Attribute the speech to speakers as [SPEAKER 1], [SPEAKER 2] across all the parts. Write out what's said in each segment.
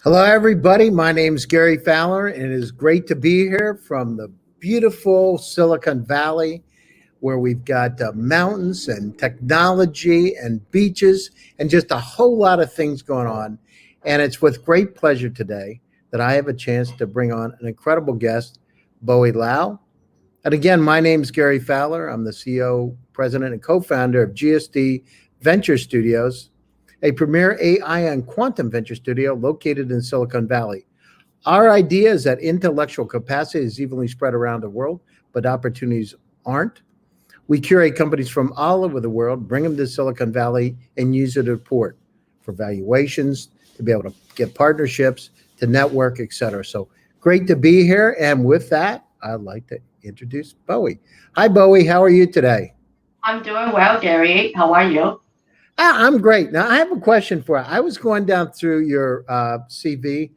[SPEAKER 1] Hello, everybody. My name is Gary Fowler, and it is great to be here from the beautiful Silicon Valley, where we've got mountains and technology and beaches and just a whole lot of things going on. And it's with great pleasure today that I have a chance to bring on an incredible guest, Bowie Lau. And again, my name is Gary Fowler. I'm the CEO, president, and co-founder of GSD Venture Studios, a premier AI and quantum venture studio located in Silicon Valley. Our idea is that intellectual capacity is evenly spread around the world, but opportunities aren't. We curate companies from all over the world, bring them to Silicon Valley, and use it to report for valuations, to be able to get partnerships, to network, et cetera. So great to be here. And with that, I'd like to introduce Bowie. Hi, Bowie. How are you today?
[SPEAKER 2] I'm doing well, Gary. How are you?
[SPEAKER 1] I'm great. Now, I have a question for you. I was going down through your CV.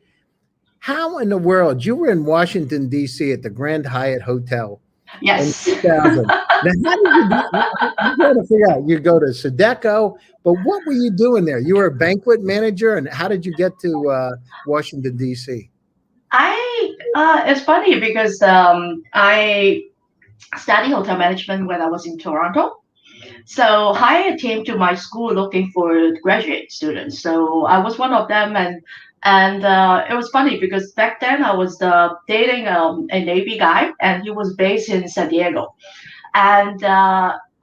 [SPEAKER 1] How in the world, you were in Washington, D.C. at the Grand Hyatt Hotel in
[SPEAKER 2] Yes.
[SPEAKER 1] 2000. Now, how did you do? I'm trying to figure out. You go to Sudeco, but what were you doing there? You were a banquet manager, and how did you get to Washington, D.C.?
[SPEAKER 2] It's funny because I studied hotel management when I was in Toronto. So Hyatt came to my school looking for graduate students. So I was one of them, and it was funny because back then I was dating a Navy guy, and he was based in San Diego. And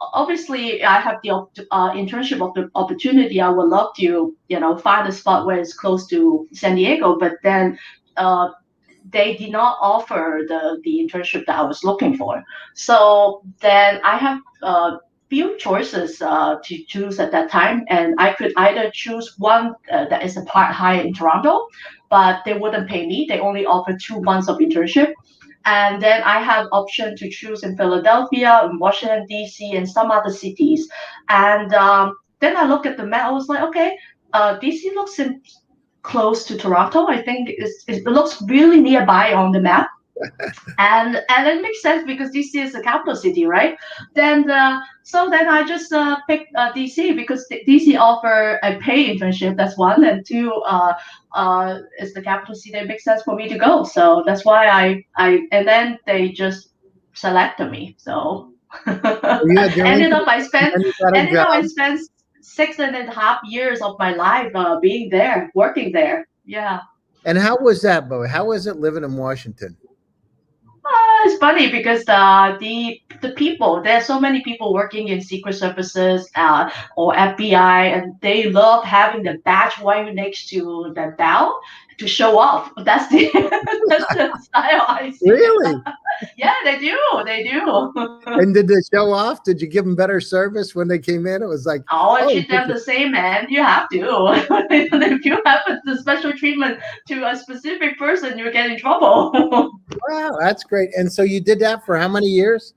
[SPEAKER 2] obviously, I have the internship opportunity. I would love to, find a spot where it's close to San Diego, but then. They did not offer the internship that I was looking for. So then I have few choices to choose at that time, and I could either choose one that is a part hire in Toronto, but they wouldn't pay me. They only offer 2 months of internship. And then I have option to choose in Philadelphia, in Washington, D.C., and some other cities. And then I look at the map. I was like, okay, D.C. looks close to Toronto. I think it looks really nearby on the map. And it makes sense because DC is the capital city, right? So then I just picked DC because DC offer a paid internship. That's one, and two, it's the capital city. It makes sense for me to go. So that's why and then they just selected me. So ended up I spent ended up I spent 6.5 years of my life being there, working there. Yeah.
[SPEAKER 1] And how was that, Bowie? How was it living in Washington?
[SPEAKER 2] It's funny because the people, there's so many people working in secret services or FBI, and they love having the badge right next to the bell to show off. That's the that's the style I see.
[SPEAKER 1] Really?
[SPEAKER 2] Yeah, they do. They do.
[SPEAKER 1] And did they show off? Did you give them better service when they came in? It was like,
[SPEAKER 2] I treat them the same, man. You have to. If you have the special treatment to a specific person, you get in trouble.
[SPEAKER 1] wow, that's great. And so you did that for how many years?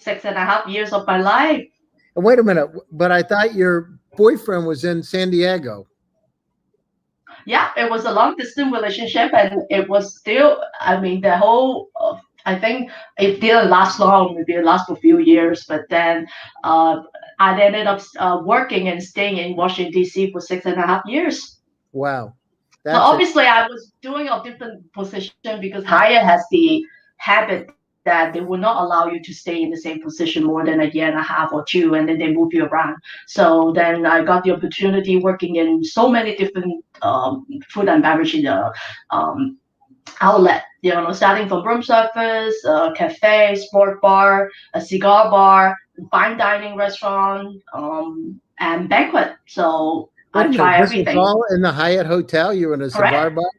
[SPEAKER 2] 6.5 years of my life.
[SPEAKER 1] And wait a minute, but I thought your boyfriend was in San Diego.
[SPEAKER 2] Yeah, it was a long distance relationship, and it was still, I mean, the whole, I think it didn't last long, maybe it lasted for a few years, but then I ended up working and staying in Washington, D.C. for 6.5 years.
[SPEAKER 1] Wow.
[SPEAKER 2] So obviously I was doing a different position because Hyatt has the habit that they will not allow you to stay in the same position more than a year and a half or two, and then they move you around. So then I got the opportunity working in so many different food and beverage outlet, starting from room service, cafe, sport bar, a cigar bar, fine dining restaurant, and banquet. So I try everything.
[SPEAKER 1] This was all in the Hyatt Hotel? You were in a cigar bar?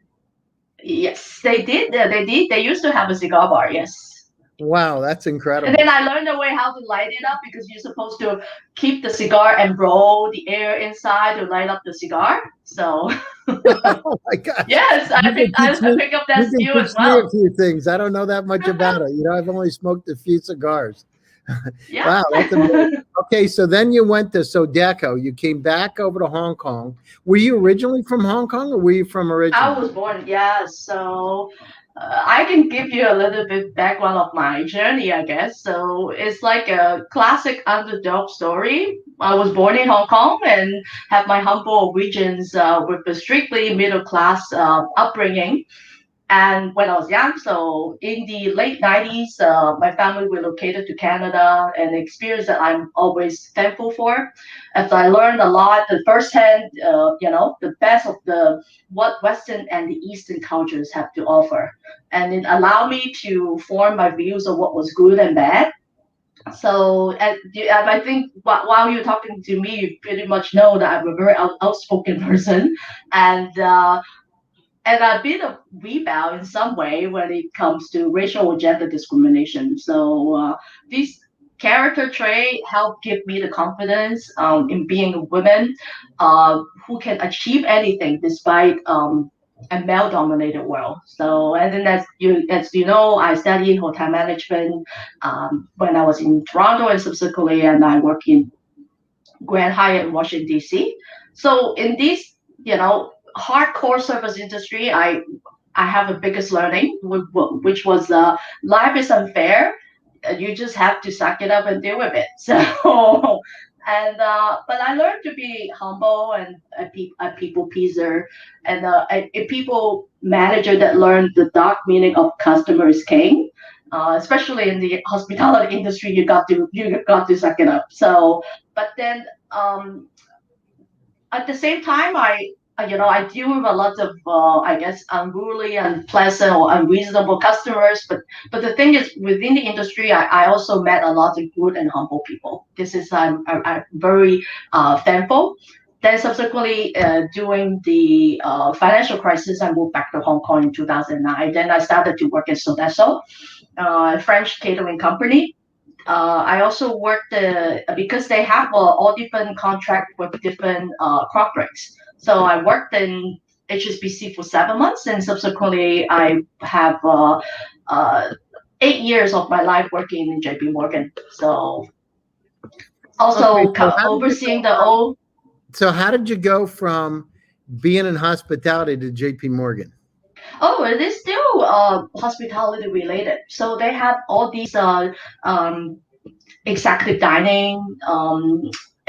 [SPEAKER 2] Yes, they did. They did. They used to have a cigar bar. Yes.
[SPEAKER 1] Wow, that's incredible.
[SPEAKER 2] And then I learned the way how to light it up because you're supposed to keep the cigar and blow the air inside to light up the cigar. So.
[SPEAKER 1] Oh my God.
[SPEAKER 2] Yes, I pick up that skill as well.
[SPEAKER 1] A few things. I don't know that much about it. I've only smoked a few cigars.
[SPEAKER 2] Yeah.
[SPEAKER 1] Wow, that's amazing. Okay, so then you went to Sudeco. You came back over to Hong Kong. Were you originally from Hong Kong, or were you from originally?
[SPEAKER 2] I was born, yeah. So I can give you a little bit background of my journey, I guess. So it's like a classic underdog story. I was born in Hong Kong and have my humble origins with a strictly middle class upbringing. And when I was young, so in the late 90s, my family relocated to Canada, an experience that I'm always thankful for. As I learned a lot, the firsthand, the best of the what Western and the Eastern cultures have to offer. And it allowed me to form my views of what was good and bad. So I think while you're talking to me, you pretty much know that I'm a very outspoken person. And and a bit of rebel in some way when it comes to racial or gender discrimination. So this character trait helped give me the confidence in being a woman who can achieve anything despite a male-dominated world. So, and then as you know, I studied hotel management when I was in Toronto and subsequently, and I work in Grand Hyatt in Washington D.C. So in this, hardcore service industry, I have a biggest learning, which was life is unfair. You just have to suck it up and deal with it. So, and but I learned to be humble and a people pleaser and a people manager that learned the dark meaning of customer is king. Especially in the hospitality industry, you got to suck it up. So, but then at the same time, I deal with a lot of I guess unruly, unpleasant, or unreasonable customers. But the thing is, within the industry, I also met a lot of good and humble people. This is I'm very thankful. Then subsequently, during the financial crisis, I moved back to Hong Kong in 2009. Then I started to work at Sodexo, a French catering company. I also worked because they have all different contract with different crop breaks. So I worked in HSBC for 7 months, and subsequently I have 8 years of my life working in JP Morgan. So
[SPEAKER 1] Okay,
[SPEAKER 2] also
[SPEAKER 1] so how did you
[SPEAKER 2] overseeing
[SPEAKER 1] go
[SPEAKER 2] the
[SPEAKER 1] from
[SPEAKER 2] old.
[SPEAKER 1] so how did you go from being in hospitality to JP Morgan?
[SPEAKER 2] Oh, it is still hospitality related. So they have all these um, executive dining,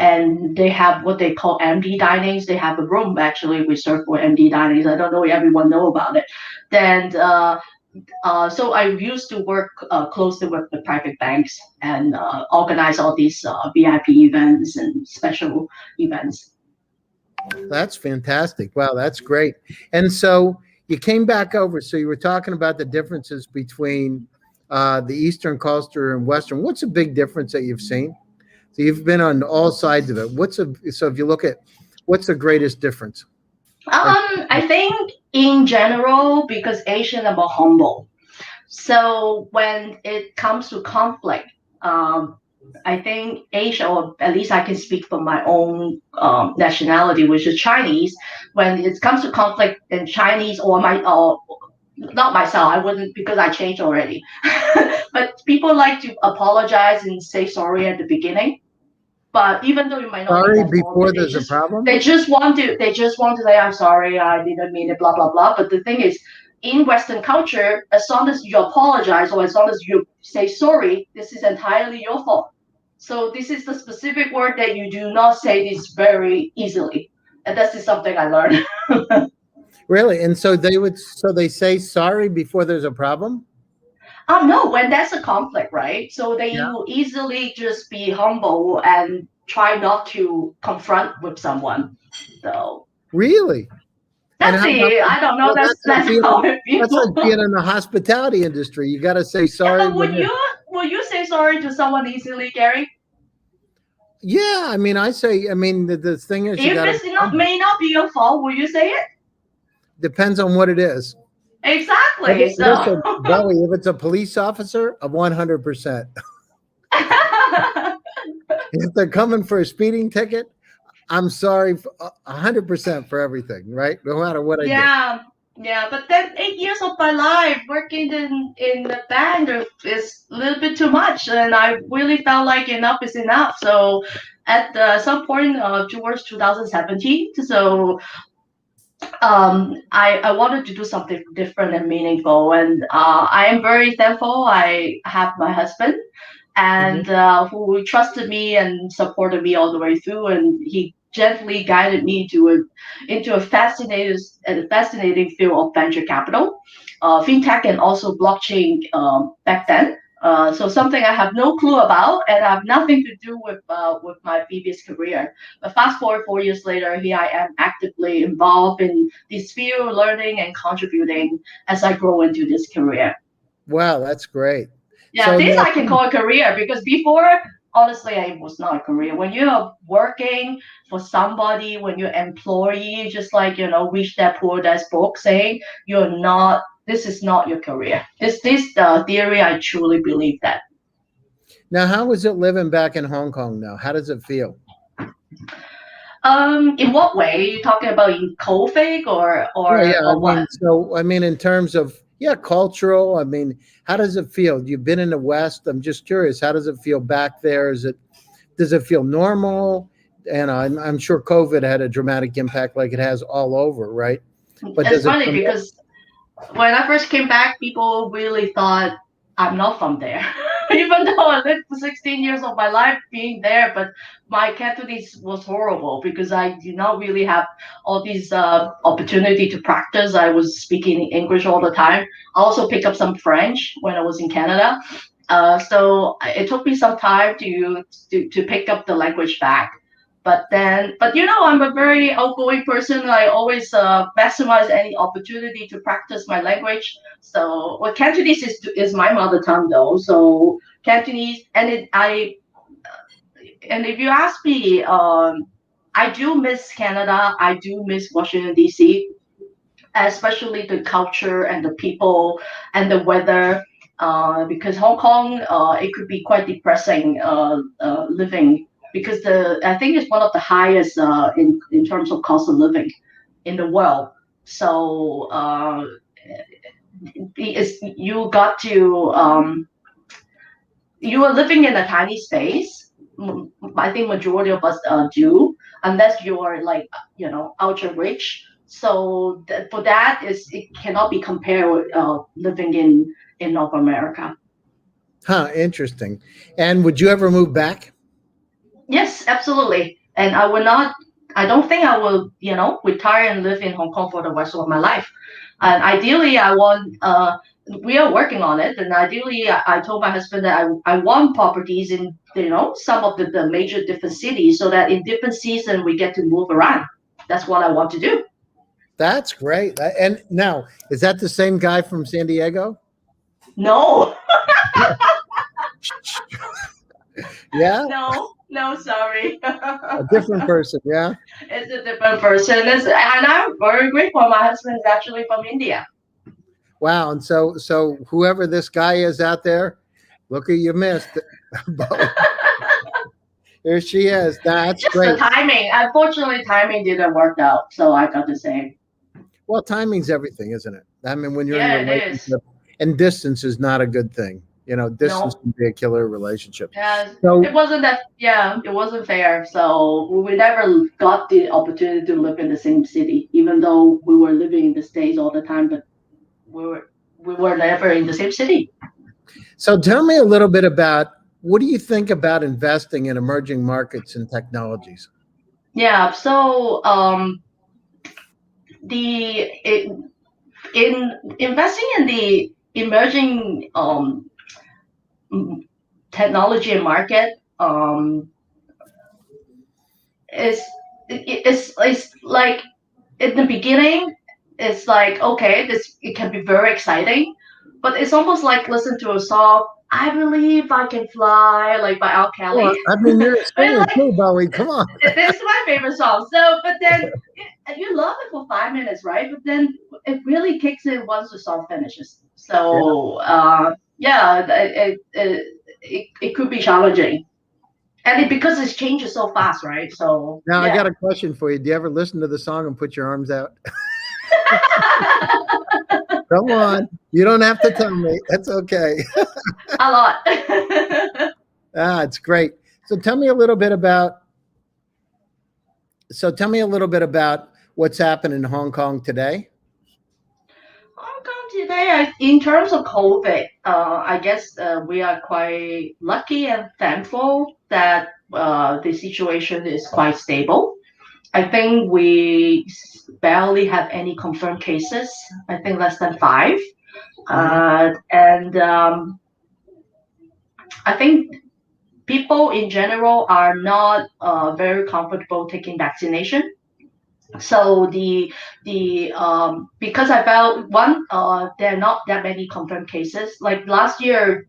[SPEAKER 2] and they have what they call MD dinings. They have a room actually reserved for MD dinings. I don't know if everyone know about it. Then so I used to work closely with the private banks and organize all these VIP events and special events.
[SPEAKER 1] That's fantastic. Wow, that's great. And so you came back over. So you were talking about the differences between the Eastern culture and Western. What's a big difference that you've seen? So you've been on all sides of it. So if you look at what's the greatest difference?
[SPEAKER 2] I think in general, because Asian are more humble. So when it comes to conflict, um, I think Asia, or at least I can speak for my own nationality, which is Chinese. When it comes to conflict, then Chinese or not myself, I wouldn't because I changed already. But people like to apologize and say sorry at the beginning. But even though it might not be
[SPEAKER 1] Sorry,
[SPEAKER 2] their fault,
[SPEAKER 1] before
[SPEAKER 2] but
[SPEAKER 1] there's a problem.
[SPEAKER 2] they just want to say I'm sorry, I didn't mean it, blah blah blah. But the thing is, in Western culture, as long as you apologize or as long as you say sorry, this is entirely your fault. So this is the specific word that you do not say this very easily, and this is something I learned.
[SPEAKER 1] Really? And so they say sorry before there's a problem?
[SPEAKER 2] No, when there's a conflict, right? So they
[SPEAKER 1] Yeah.
[SPEAKER 2] will easily just be humble and try not to confront with someone. So
[SPEAKER 1] Really? And
[SPEAKER 2] that's
[SPEAKER 1] how about
[SPEAKER 2] it. I don't know.
[SPEAKER 1] well
[SPEAKER 2] That's that's how I
[SPEAKER 1] that's like
[SPEAKER 2] feel.
[SPEAKER 1] being in the hospitality industry. You gotta say
[SPEAKER 2] Yeah,
[SPEAKER 1] sorry
[SPEAKER 2] but
[SPEAKER 1] when you're
[SPEAKER 2] would you say sorry to someone easily, Gary?
[SPEAKER 1] yeah, I mean the thing is you
[SPEAKER 2] If
[SPEAKER 1] gotta
[SPEAKER 2] it's
[SPEAKER 1] be
[SPEAKER 2] not
[SPEAKER 1] humble.
[SPEAKER 2] may not be your fault, will you say it?
[SPEAKER 1] Depends on what it is.
[SPEAKER 2] Exactly. So
[SPEAKER 1] Listen, Bowie, if it's a police officer, I'm 100%. If they're coming for a speeding ticket, I'm sorry 100% for everything, right? No matter what I did.
[SPEAKER 2] yeah, yeah. But then 8 years of my life working in the bank is a little bit too much, and I really felt like enough is enough. So at some point towards 2017, so I wanted to do something different and meaningful, and I am very thankful. I have my husband,
[SPEAKER 1] Mhm.
[SPEAKER 2] and who trusted me and supported me all the way through, and he gently guided me into a fascinating field of venture capital, fintech, and also blockchain back then. So something I have no clue about and have nothing to do with my previous career. But fast forward 4 years later, here I am actively involved in this field, learning and contributing as I grow into this career.
[SPEAKER 1] Wow, that's great.
[SPEAKER 2] Yeah,
[SPEAKER 1] So
[SPEAKER 2] this
[SPEAKER 1] now,
[SPEAKER 2] I can call a career because before, honestly, it was not a career. When you're working for somebody, when you're employee, just like reach that poor dad's book saying you're not. This is not your career. This theory, I truly believe that.
[SPEAKER 1] how is it living back in Hong Kong now? How does it feel?
[SPEAKER 2] In what way? You talking about in COVID or
[SPEAKER 1] Yeah,
[SPEAKER 2] or
[SPEAKER 1] yeah.
[SPEAKER 2] or what?
[SPEAKER 1] In terms of, yeah, cultural. How does it feel? You've been in the West. I'm just curious. How does it feel back there? Does it feel normal? And I'm sure COVID had a dramatic impact, like it has all over, right? But
[SPEAKER 2] It's
[SPEAKER 1] does it
[SPEAKER 2] funny
[SPEAKER 1] feel
[SPEAKER 2] because when I first came back, people really thought I'm not from there. Even though I lived for 16 years of my life being there, but my Cantonese was horrible because I did not really have all these opportunity to practice. I was speaking English all the time. I also picked up some French when I was in Canada. So it took me some time to pick up the language back. But I'm a very outgoing person. I always maximize any opportunity to practice my language. So, well, Cantonese is my mother tongue though. So Cantonese, and if you ask me, I do miss Canada. I do miss Washington D.C., especially the culture and the people and the weather. Because Hong Kong, it could be quite depressing living because the I think it's one of the highest in terms of cost of living in the world. So you got to you are living in a tiny space. I think majority of us do, unless you are like ultra rich. So for that is it cannot be compared with living in North America.
[SPEAKER 1] Huh, interesting. And would you ever move back?
[SPEAKER 2] Yes, absolutely. And I will not. I don't think I will retire and live in Hong Kong for the rest of my life. And ideally, I want. We are working on it, and ideally, I told my husband that I want properties in some of the major different cities, so that in different season we get to move around. That's what I want to do.
[SPEAKER 1] That's great. And now, is that the same guy from San Diego?
[SPEAKER 2] No,
[SPEAKER 1] Yeah,
[SPEAKER 2] no, no, sorry.
[SPEAKER 1] a different person. Yeah.
[SPEAKER 2] It's a different person. And I'm very grateful. My husband is actually from India.
[SPEAKER 1] Wow. And so whoever this guy is out there, look who you missed. Bowie. There she is. That's
[SPEAKER 2] Just the
[SPEAKER 1] great.
[SPEAKER 2] timing. Unfortunately, timing didn't work out, so I got the same.
[SPEAKER 1] Well, timing's everything, isn't it? When you're in a
[SPEAKER 2] Yeah, it is.
[SPEAKER 1] relationship, and distance is not a good thing. Distance
[SPEAKER 2] No,
[SPEAKER 1] can be a killer in relationships.
[SPEAKER 2] yeah, it
[SPEAKER 1] So,
[SPEAKER 2] wasn't that. Yeah, it wasn't fair. So we never got the opportunity to live in the same city, even though we were living in the states all the time. But we were never in the same city.
[SPEAKER 1] so tell me a little bit about, what do you think about investing in emerging markets and technologies?
[SPEAKER 2] Yeah. So the in investing in the emerging technology and market is it's like in the beginning it's like okay this it can be very exciting, but it's almost like listen to a song I believe I can fly like by Al Kelly.
[SPEAKER 1] Well, you're a
[SPEAKER 2] But
[SPEAKER 1] singer
[SPEAKER 2] like
[SPEAKER 1] too, Bowie. Come on.
[SPEAKER 2] this is my favorite song. So but then you love it for 5 minutes, right? But then it really kicks in once the song finishes.
[SPEAKER 1] Yeah.
[SPEAKER 2] So yeah, it could be challenging, and because it changes so fast, right? So
[SPEAKER 1] Now I
[SPEAKER 2] yeah.
[SPEAKER 1] got a question for you. Do you ever listen to the song and put your arms out? Come on. You don't have to tell me. That's okay.
[SPEAKER 2] A lot.
[SPEAKER 1] It's great. So tell me a little bit about what's happened in Hong Kong today?
[SPEAKER 2] Hong Kong today, in terms of COVID, I guess we are quite lucky and thankful that the situation is quite stable. I think we barely have any confirmed cases. I think less than five.
[SPEAKER 1] Mhm.
[SPEAKER 2] And I think people in general are not very comfortable taking vaccination. So because I felt one there are not that many confirmed cases. Like last year,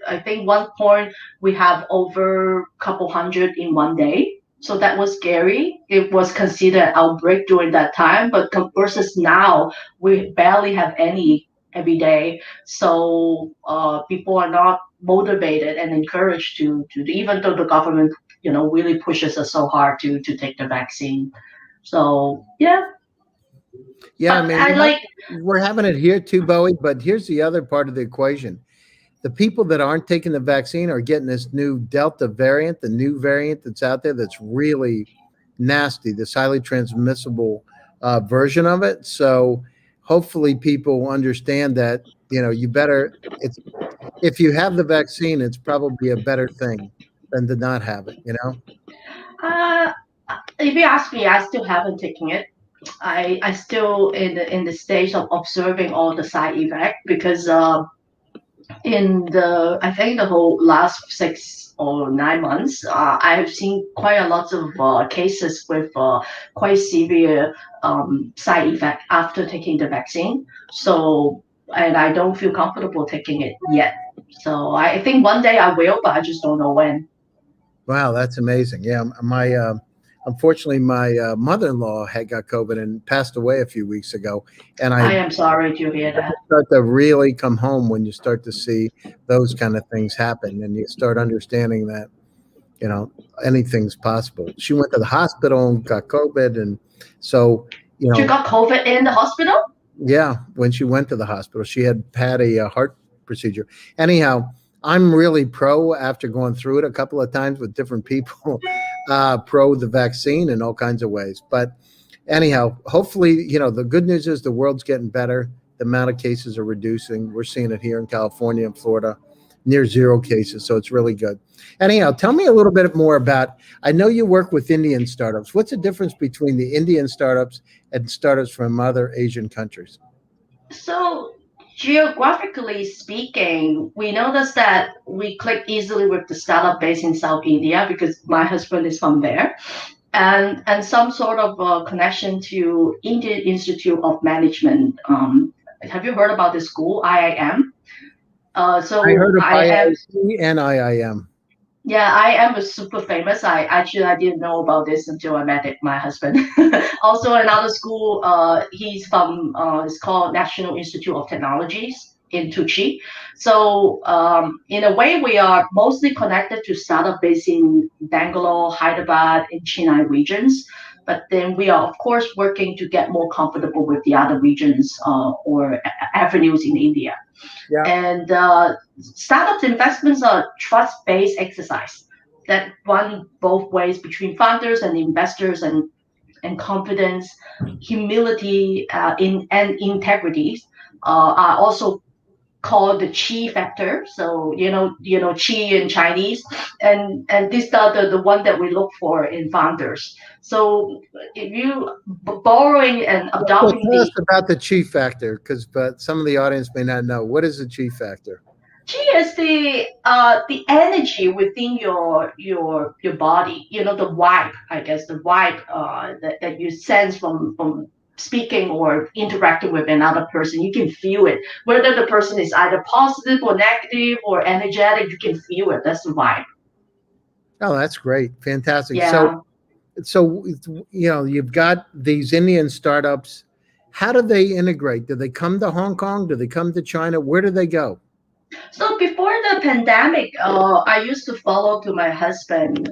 [SPEAKER 2] I think one point we have over a couple hundred in one day. So that was scary. It was considered outbreak during that time, but versus now we barely have any every day. So people are not motivated and encouraged to even though the government really pushes us so hard to take the vaccine. So yeah,
[SPEAKER 1] Yeah, I
[SPEAKER 2] but
[SPEAKER 1] mean,
[SPEAKER 2] I like
[SPEAKER 1] we're having it here too, Bowie, but here's the other part of the equation. The people that aren't taking the vaccine are getting this new Delta variant, the new variant that's out there that's really nasty, this highly transmissible version of it. So hopefully people understand that, you better, it's, if you have the vaccine, it's probably a better thing than to not have it.
[SPEAKER 2] uh, if you ask me, I still haven't taken it. I still in the stage of observing all the side effect because in the I think the whole last 6 or 9 months, I have seen quite a lot of cases with quite severe side effect after taking the vaccine. So, and I don't feel comfortable taking it yet. So I think one day I will, but I just don't know when.
[SPEAKER 1] Wow, that's amazing. Yeah, my unfortunately my mother-in-law had got COVID and passed away a few weeks ago, and I
[SPEAKER 2] I am sorry to hear that.
[SPEAKER 1] start to really come home when you start to see those kind of things happen, and you start understanding that you know anything's possible. She went to the hospital and got COVID, and so you
[SPEAKER 2] You
[SPEAKER 1] know
[SPEAKER 2] got COVID in the hospital?
[SPEAKER 1] yeah, when she went to the hospital, she had a heart procedure. Anyhow, I'm really pro after going through it a couple of times with different people, pro the vaccine in all kinds of ways. But anyhow, hopefully, the good news is the world's getting better. The amount of cases are reducing. We're seeing it here in California and Florida, near zero cases. So it's really good. Anyhow, tell me a little bit more about. I know you work with Indian startups. What's the difference between the Indian startups and startups from other Asian countries?
[SPEAKER 2] So, geographically speaking, we noticed that we click easily with the startup based in South India because my husband is from there, and some sort of connection to Indian Institute of Management. Have you heard about this school, IIM?
[SPEAKER 1] I
[SPEAKER 2] So
[SPEAKER 1] heard of
[SPEAKER 2] IIM.
[SPEAKER 1] IIT and IIM.
[SPEAKER 2] Yeah, I am a super famous. I didn't know about this until I met my husband. Also, another school. He's from. It's called National Institute of Technologies in Tucci. So, in a way, we are mostly connected to startup based in Bangalore, Hyderabad, in Chennai regions. But then we are, of course, working to get more comfortable with the other regions or avenues in India.
[SPEAKER 1] Yeah.
[SPEAKER 2] And startups investments are trust-based exercise that run both ways between founders and investors, and confidence, humility, and integrity are also called the chi factor. So chi in Chinese, and this are the one that we look for in founders. So if you borrowing and
[SPEAKER 1] So
[SPEAKER 2] adopting
[SPEAKER 1] tell us
[SPEAKER 2] the
[SPEAKER 1] about the chief factor, because but some of the audience may not know. What is the chief factor?
[SPEAKER 2] Chi is the energy within your body. The vibe, I guess, the vibe that you sense from speaking or interacting with another person. You can feel it. Whether the person is either positive or negative or energetic, you can feel it. That's the vibe.
[SPEAKER 1] Oh, that's great. Fantastic. So
[SPEAKER 2] Yeah.
[SPEAKER 1] so you've got these Indian startups. How do they integrate? Do they come to Hong Kong? Do they come to China? Where do they go?
[SPEAKER 2] So before the pandemic, I used to follow to my husband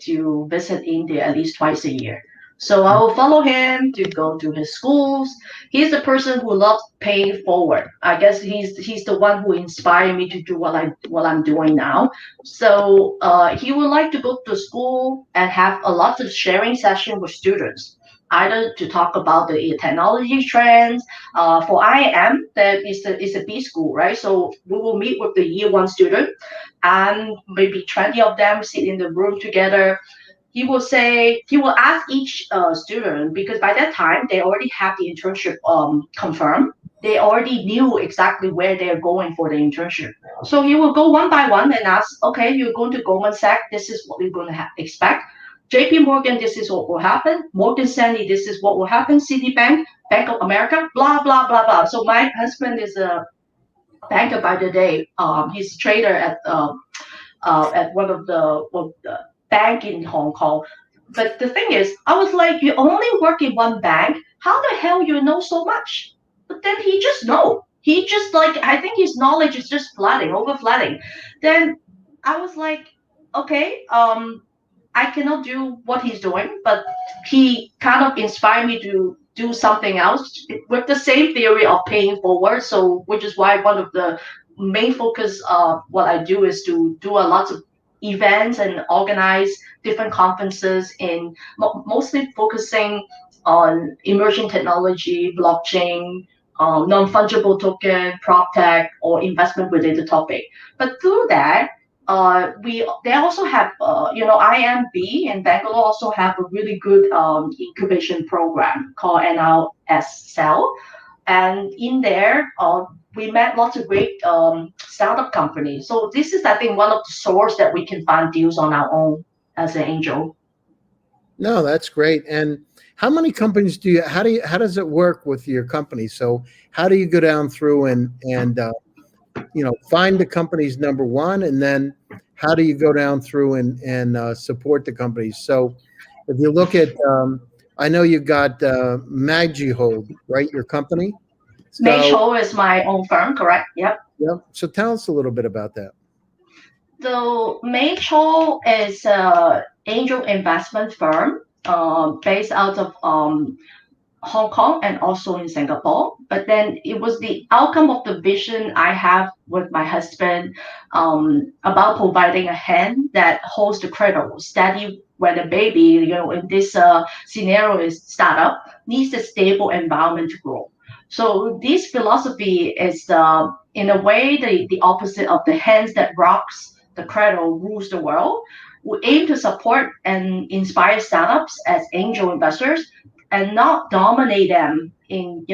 [SPEAKER 2] to visit India at least twice a year. So I will follow him to go to his schools. He's the person who loves paying forward. I guess he's the one who inspired me to do what I'm doing now. So he would like to go to school and have a lot of sharing session with students. either to talk about the technology trends. For IM, that is a B school, right? So we will meet with the year one student, and maybe 20 of them sit in the room together. He will ask each student, because by that time they already have the internship confirmed. They already knew exactly where they're going for the internship. So he will go one by one and ask, okay, you're going to Goldman Sachs, this is what you're going to expect. JP Morgan, this is what will happen. Morgan Stanley, this is what will happen. Citibank, Bank of America, blah, blah, blah, blah. So my husband is a banker by the day. He's a trader at one of the bank in Hong Kong. But the thing is, I was like, you only work in one bank. How the hell you know so much? But then he just know. He just like, I think his knowledge is just flooding, over flooding. Then I was like, okay, I cannot do what he's doing, but he kind of inspired me to do something else with the same theory of paying forward. So, which is why one of the main focus of what I do is to do a lot of events and organize different conferences in mostly focusing on emerging technology, blockchain, non-fungible token, prop tech, or investment related topic. But through that, they also have IMB and Bangalore also have a really good incubation program called NLS Cell, and in there we met lots of great startup companies. So this is, I think, one of the source that we can find deals on our own as an angel.
[SPEAKER 1] No, that's great. And how many companies how does it work with your company? So how do you go down through and find the company's number one, and then how do you go down through and support the companies? So if you look at, I know you got Magihold, right? Your company. So
[SPEAKER 2] Maycho is my own firm, correct? Yep.
[SPEAKER 1] yep. So tell us a little bit about that.
[SPEAKER 2] So Maycho is an angel investment firm based out of Hong Kong and also in Singapore. But then it was the outcome of the vision I have with my husband about providing a hand that holds the cradle, steady when a baby, in this scenario is startup, needs a stable environment to grow. So this philosophy is, in a way, the opposite of the hands that rocks the cradle rules the world. We aim to support and inspire startups as angel investors and not dominate them in,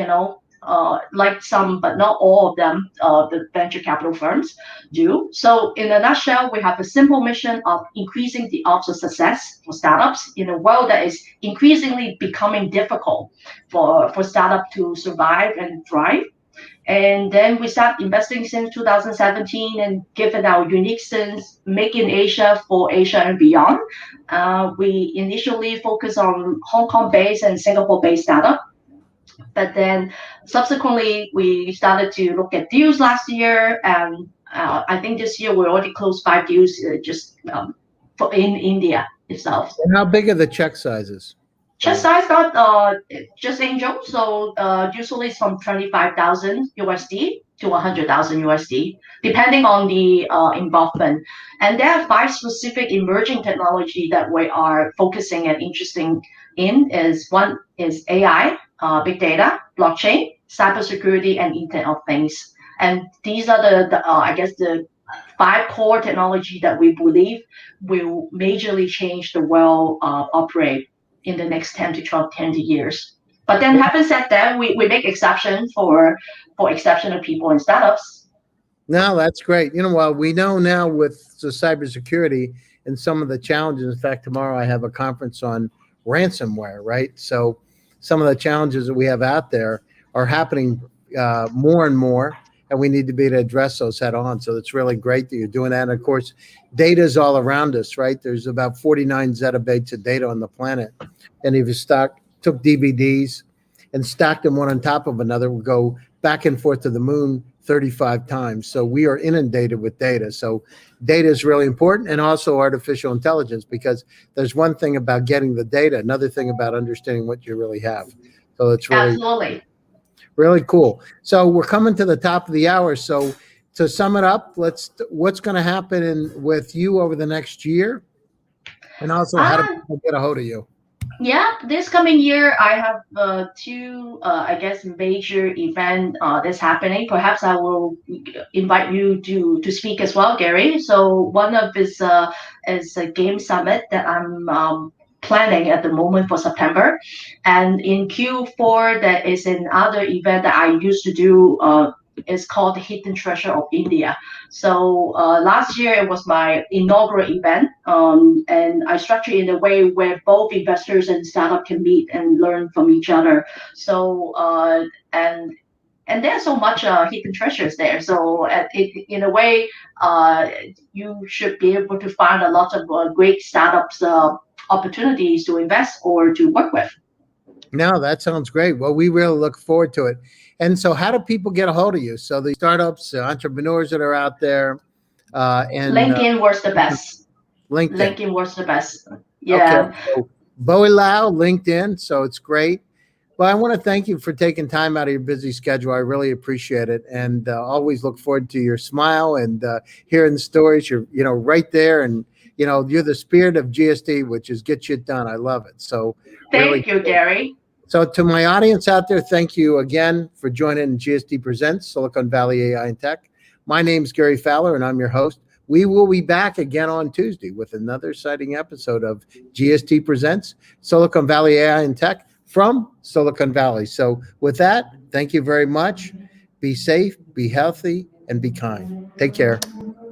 [SPEAKER 2] like some, but not all of them, the venture capital firms do. So in a nutshell, we have a simple mission of increasing the odds of success for startups in a world that is increasingly becoming difficult for startup to survive and thrive. And then we start investing since 2017, and given our unique sense, making Asia for Asia and beyond, we initially focused on Hong Kong-based and Singapore-based startup. But then subsequently, we started to look at deals last year, and I think this year we already closed 5 deals just in India itself.
[SPEAKER 1] And how big are the check sizes?
[SPEAKER 2] Check size got just angel, so usually it's from 25,000 USD to 100,000 USD, depending on the involvement. And there are 5 specific emerging technology that we are focusing and interesting in. One is AI, big data, blockchain, cybersecurity, and Internet of Things. And these are the 5 core technology that we believe will majorly change the world operate in the next 10 to 12, 10 years. But then having said that, we make exceptions for exceptional people and startups.
[SPEAKER 1] No, that's great. Well, we know now with the cybersecurity and some of the challenges. In fact, tomorrow I have a conference on ransomware, right? So some of the challenges that we have out there are happening more and more, and we need to be able to address those head on. So it's really great that you're doing that. And of course, data is all around us, right? There's about 49 zettabytes of data on the planet. And if you took DVDs and stacked them one on top of another, we'll go back and forth to the moon 35 times. So we are inundated with data. So data is really important, and also artificial intelligence, because there's one thing about getting the data, another thing about understanding what you really have. So it's really
[SPEAKER 2] Absolutely.
[SPEAKER 1] Really cool. So we're coming to the top of the hour. So to sum it up, what's going to happen with you over the next year, and also how do people get a hold of you?
[SPEAKER 2] Yeah, this coming year I have two, I guess, major event that's happening. Perhaps I will invite you to speak as well, Gary. So one of is a game summit that I'm planning at the moment for September, and in Q4 there is another event that I used to do. It's called the Hidden Treasure of India. So last year it was my inaugural event, and I structured it in a way where both investors and startup can meet and learn from each other. So and there's so much hidden treasures there. So in a way, uh, you should be able to find a lot of great startups opportunities to invest or to work with.
[SPEAKER 1] No, that sounds great. Well, we really look forward to it. And so, how do people get a hold of you? So, the startups, entrepreneurs that are out there, and
[SPEAKER 2] LinkedIn was the best.
[SPEAKER 1] LinkedIn.
[SPEAKER 2] LinkedIn was the best.
[SPEAKER 1] Okay.
[SPEAKER 2] Yeah.
[SPEAKER 1] So, Bowie Lau, LinkedIn. So, it's great. Well, I want to thank you for taking time out of your busy schedule. I really appreciate it, and always look forward to your smile and hearing the stories. You're, right there, and you're the spirit of GSD, which is get shit done. I love it. So, really.
[SPEAKER 2] Thank you, Gary.
[SPEAKER 1] So, to my audience out there, thank you again for joining GSD Presents Silicon Valley AI and Tech. My name is Gary Fowler, and I'm your host. We will be back again on Tuesday with another exciting episode of GSD Presents Silicon Valley AI and Tech from Silicon Valley. So, with that, thank you very much. Be safe, be healthy, and be kind. Take care.